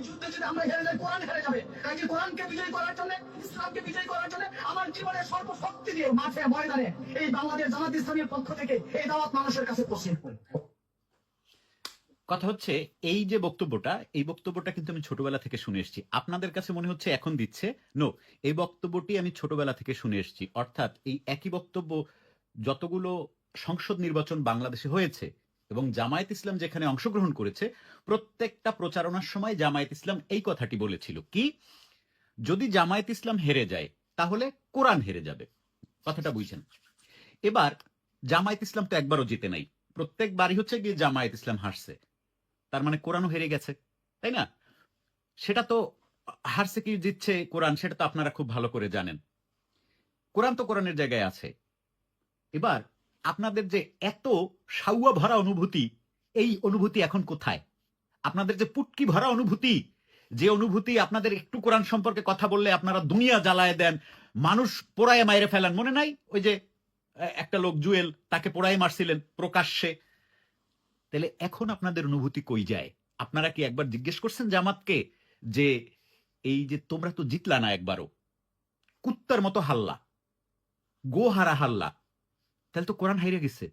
যুদ্ধে যদি আমরা হেরে যাই, কোরআন হেরে যাবে। কাজে কোরআনকে বিজয় করার জন্য, ইসলামকে বিজয় করার জন্য আমার জীবনের সর্বশক্তি দিয়ে মাঠে ময়দানে এই বাংলাদেশ জামাত ইসলামের পক্ষ থেকে এই দাওয়াত মানুষের কাছে পৌঁছে দেব। কথা হচ্ছে এই যে বক্তব্যটা, এই বক্তব্যটা কিন্তু আমি ছোটবেলা থেকে শুনে এসেছি। আপনাদের কাছে মনে হচ্ছে এখন দিচ্ছে, নো, এই বক্তব্যটি আমি ছোটবেলা থেকে শুনে এসেছি। অর্থাৎ এই একই বক্তব্য যতগুলো সংসদ নির্বাচন বাংলাদেশে হয়েছে এবং জামায়াত ইসলাম যেখানে অংশগ্রহণ করেছে, প্রত্যেকটা প্রচারণার সময় জামায়াত ইসলাম এই কথাটি বলেছিল, কি যদি জামায়াত ইসলাম হেরে যায় তাহলে কোরআন হেরে যাবে। কথাটা বুঝছেন? এবার জামায়াত ইসলাম তো একবারও জিতে নাই, প্রত্যেকবারই হচ্ছে গিয়ে জামায়াত ইসলাম হারছে, তার মানে কোরআনও হেরে গেছে, তাই না? সেটা তো হারছে কি জিতছে কোরআন, সেটা তো আপনারা খুব ভালো করে জানেন। কোরআন তো কোরআনের জায়গায় আছে। এবার আপনাদের যে এত সাউয়া ভরা অনুভূতি, এই অনুভূতি এখন কোথায়? আপনাদের যে পুটকি ভরা অনুভূতি, যে অনুভূতি আপনাদের একটু কোরআন সম্পর্কে কথা বললে আপনারা দুনিয়া জ্বালায় দেন, মানুষ পোড়ায় মাইরে ফেলেন, মনে নাই ওই যে একটা লোক জুয়েল, তাকে পোড়ায় মারছিলেন প্রকাশ্যে? তাহলে এখন আপনাদের অনুভূতি কই যায়? আপনারা কি একবার জিজ্ঞেস করছেন জামাতকে যে এই যে তোমরা তো জিতলা না একবারও, কুত্তার মতো হাল্লা, গো হারা হাল্লা, তাহলে তো কোরআন হাইরে গেছে।